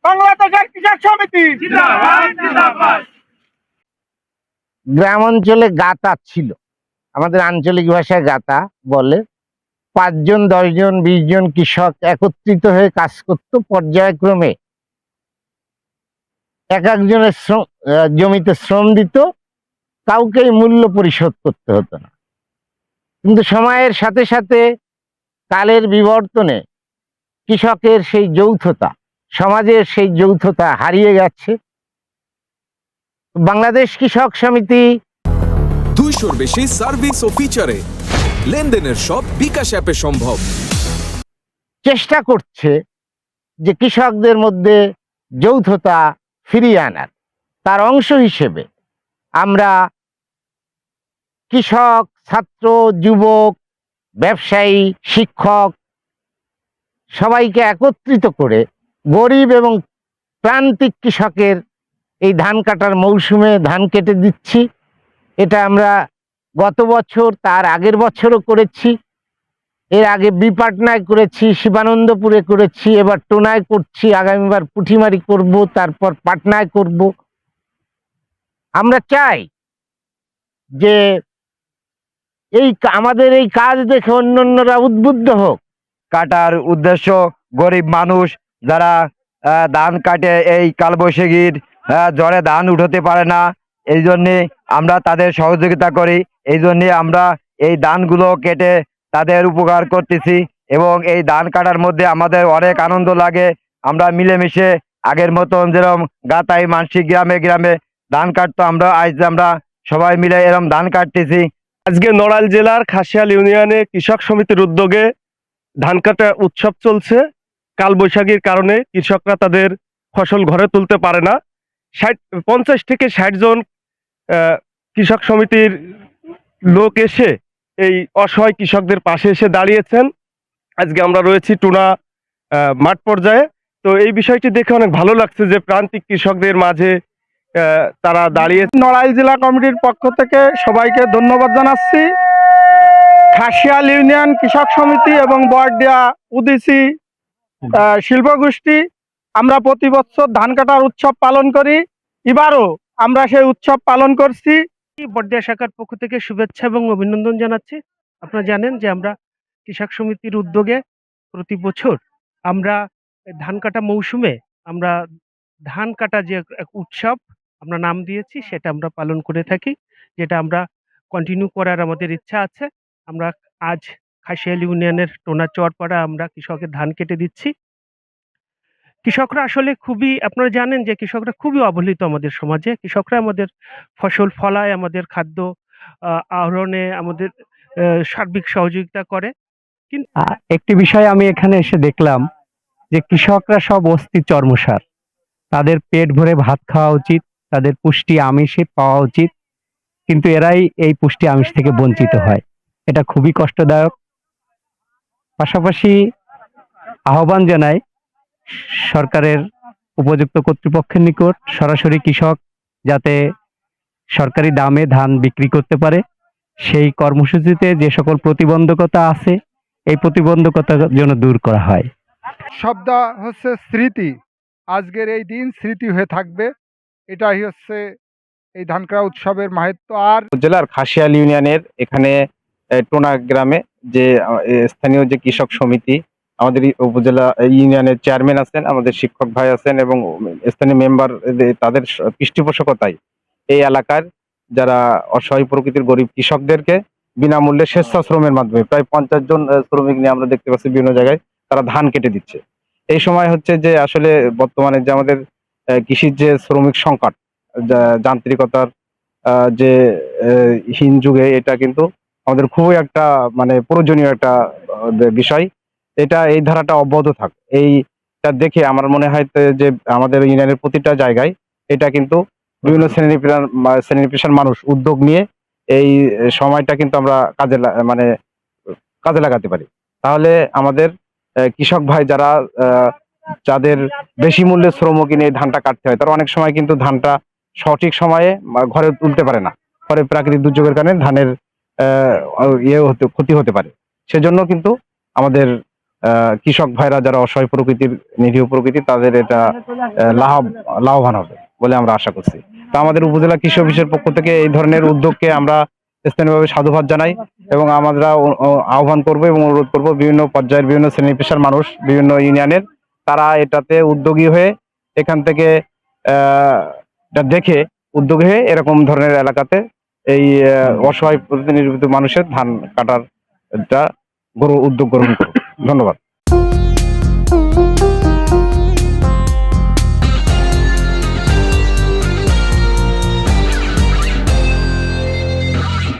বাংলাদেশের কৃষক সমিতি। গ্রাম অঞ্চলে গাতা ছিল, আমাদের আঞ্চলিক ভাষায় গাতা বলে। 5 জন 10 জন 20 জন কৃষক একত্রিত হয়ে কাজ করত পর্যায়ক্রমে। এক একজনের জমিতে শ্রম দিত, কাউকেই মূল্য পরিশোধ করতে হতো না। কিন্তু সময়ের সাথে সাথে কালের বিবর্তনে কৃষকের সেই যৌথতা, সমাজের সেই যৌথতা হারিয়ে গেছে। বাংলাদেশ কৃষক সমিতি 200-র বেশি সার্ভিস ও ফিচারে লেনদেনের সব বিকাশ অ্যাপে সম্ভব। চেষ্টা করছে যে কৃষকদের মধ্যে যৌথতা ফিরিয়ে আনার। তার অংশ হিসেবে আমরা কৃষক, ছাত্র, যুবক, ব্যবসায়ী, শিক্ষক সবাইকে একত্রিত করে গরিব এবং প্রান্তিক কৃষকের এই ধান কাটার মৌসুমে ধান কেটে দিচ্ছি। এটা আমরা গত বছর, তার আগের বছরও করেছি। এর আগে বিপাটনায় করেছি, শিবানন্দপুরে করেছি, এবার টোনায় করছি, আগামীবার পুঠিমারি করব, তারপর পাটনায় করব। আমরা চাই যে আমাদের এই কাজ দেখে অন্যান্যরা উদ্বুদ্ধ হোক। কাটার উদ্দেশ্য গরিব মানুষ যারা ধান কাটে, এই কালবৈশাখীর ঝড়ে ধান উঠাতে পারে না, এই জন্যে আমরা তাদের সহযোগিতা করি। এই জন্যে আমরা এই ধানগুলো কেটে তাদের উপকার করতেছি এবং এই ধান কাটার মধ্যে আমাদের অনেক আনন্দ লাগে। আমরা মিলেমিশে আগের মতন যেরকম গাতাই মানসিক গ্রামে গ্রামে ধান কাটতো, আমরা সবাই মিলে এরকম ধান কাটতেছি। আজকে নড়াইল জেলার খাসিয়াল ইউনিয়নে কৃষক সমিতির উদ্যোগে ধান কাটা উৎসব চলছে। কালবৈশাখীর কারণে কৃষকরা তাদের ফসল ঘরে তুলতে পারে না। 50 থেকে 60 জন কৃষক সমিতির লোক এসে এই অসহায় কৃষকদের পাশে এসে দাঁড়িয়েছেন। আজকে আমরা রয়েছি টুনা মাঠ পর্যায়ে। তো এই বিষয়টি দেখে অনেক ভালো লাগছে যে প্রান্তিক কৃষকদের মাঝে তারা দাঁড়িয়ে। নড়াইল জেলা কমিটির পক্ষ থেকে সবাইকে ধন্যবাদ জানাচ্ছি। খাসিয়াল ইউনিয়ন কৃষক সমিতি এবং বরডিয়া উদিসি শিল্পগোষ্ঠী আমরা প্রতি বছর ধান কাটার উৎসব পালন করি। এবারও আমরা সেই উৎসব পালন করছি। বরডিয়া শাখার পক্ষ থেকে শুভেচ্ছা এবং অভিনন্দন জানাচ্ছি। আপনারা জানেন যে আমরা কৃষক সমিতির উদ্যোগে প্রতি বছর আমরা ধান কাটা মৌসুমে আমরা ধান কাটা যে এক উৎসব আমরা নাম দিয়েছি, সেটা আমরা পালন করে থাকি, যেটা আমরা কন্টিনিউ করার আমাদের ইচ্ছা আছে। আমরা আজ খাসিয়াল ইউনিয়নের টোনা চরপাড়া আমরা কৃষকের ধান কেটে দিচ্ছি। কৃষকরা আসলে খুবই, আপনারা জানেন যে কৃষকরা খুবই অবহেলিত আমাদের সমাজে। কৃষকরা আমাদের ফসল ফলায়, আমাদের খাদ্য আহরণে আমাদের সার্বিক সহযোগিতা করে। কিন্তু একটি বিষয় আমি এখানে এসে দেখলাম যে কৃষকরা সব অস্থি চর্মসার। তাদের পেট ভরে ভাত খাওয়া উচিত, তাদের পুষ্টি আমিষে পাওয়া উচিত, কিন্তু এরাই এই পুষ্টি আমিষ থেকে বঞ্চিত হয়। এটা খুবই কষ্টদায়ক। পাশাপাশি আহ্বান জানাই সরকারের উপযুক্ত কর্তৃপক্ষের নিকট, সরাসরি কৃষক যাতে সরকারি দামে ধান বিক্রি করতে পারে, সেই কর্মসূচিতে যে সকল প্রতিবন্ধকতা আছে এই প্রতিবন্ধকতা যেন দূর করা হয়। শব্দ হচ্ছে স্মৃতি। আজকের এই দিন স্মৃতি হয়ে থাকবে, এটাই হচ্ছে এই ধান কাটা উৎসবের মাহাত্ম্য। আর জেলার খাসিয়াল ইউনিয়নের এখানে টোনা গ্রামে যে স্থানীয় যে কৃষক সমিতি, আমাদের উপজেলা ইউনিয়নের চেয়ারম্যান আছেন, আমাদের শিক্ষক ভাই আছেন এবং স্থানীয় মেম্বার, তাদের পৃষ্ঠপোষকতায় এই এলাকার যারা অসহায় প্রকৃতির গরিব কৃষকদেরকে বিনামূল্যে স্বেচ্ছাশ্রমের মাধ্যমে প্রায় 50 জন শ্রমিক নিয়ে আমরা দেখতে পাচ্ছি বিভিন্ন জায়গায় তারা ধান কেটে দিচ্ছে। এই সময় হচ্ছে যে আসলে বর্তমানে যে আমাদের কৃষির যে শ্রমিক সংকট, যান্ত্রিকতার যে হীন যুগে, এটা কিন্তু আমাদের খুবই একটা মানে প্রয়োজনীয় একটা বিষয়। এটা এই ধারাটা অব্যাহত থাক, এইটা দেখে আমার মনে হয় যে আমাদের ইউনিয়নের প্রতিটা জায়গায় এটা কিন্তু বিভিন্ন শ্রেণী পেশার মানুষ উদ্যোগ নিয়ে এই সময়টা কিন্তু আমরা কাজে লাগাতে পারি। তাহলে আমাদের কৃষক ভাই যারা যাদের বেশি মূল্যে শ্রম কিনে এই ধানটা কাটতে হয়, তারা অনেক সময় কিন্তু ধানটা সঠিক সময়ে ঘরে তুলতে পারে না, পরে প্রাকৃতিক দুর্যোগের কারণে ধানের ক্ষতি হতে পারে। সেজন্য কিন্তু আমাদের কৃষক ভাইরা যারা অসহায় প্রকৃতির নিরীহ প্রকৃতির তাদের এটা লাভবান হবে বলে আমরা আশা করছি। তো আমাদের উপজেলা কৃষি অফিসের পক্ষ থেকে এই ধরনের উদ্যোগকে আমরা স্থানীয়ভাবে সাধুবাদ জানাই এবং আমরা আহ্বান করব এবং অনুরোধ করব বিভিন্ন পর্যায়ের বিভিন্ন শ্রেণী পেশার মানুষ বিভিন্ন ইউনিয়নের তারা এটাতে উদ্যোগী হয়ে এখান থেকে এটা দেখে উদ্যোগী হয়ে এরকম ধরনের এলাকাতে এই অসহায় প্রকৃতি নির্মিত মানুষের ধান কাটার একটা উদ্যোগ গ্রহণ করুন। ধন্যবাদ।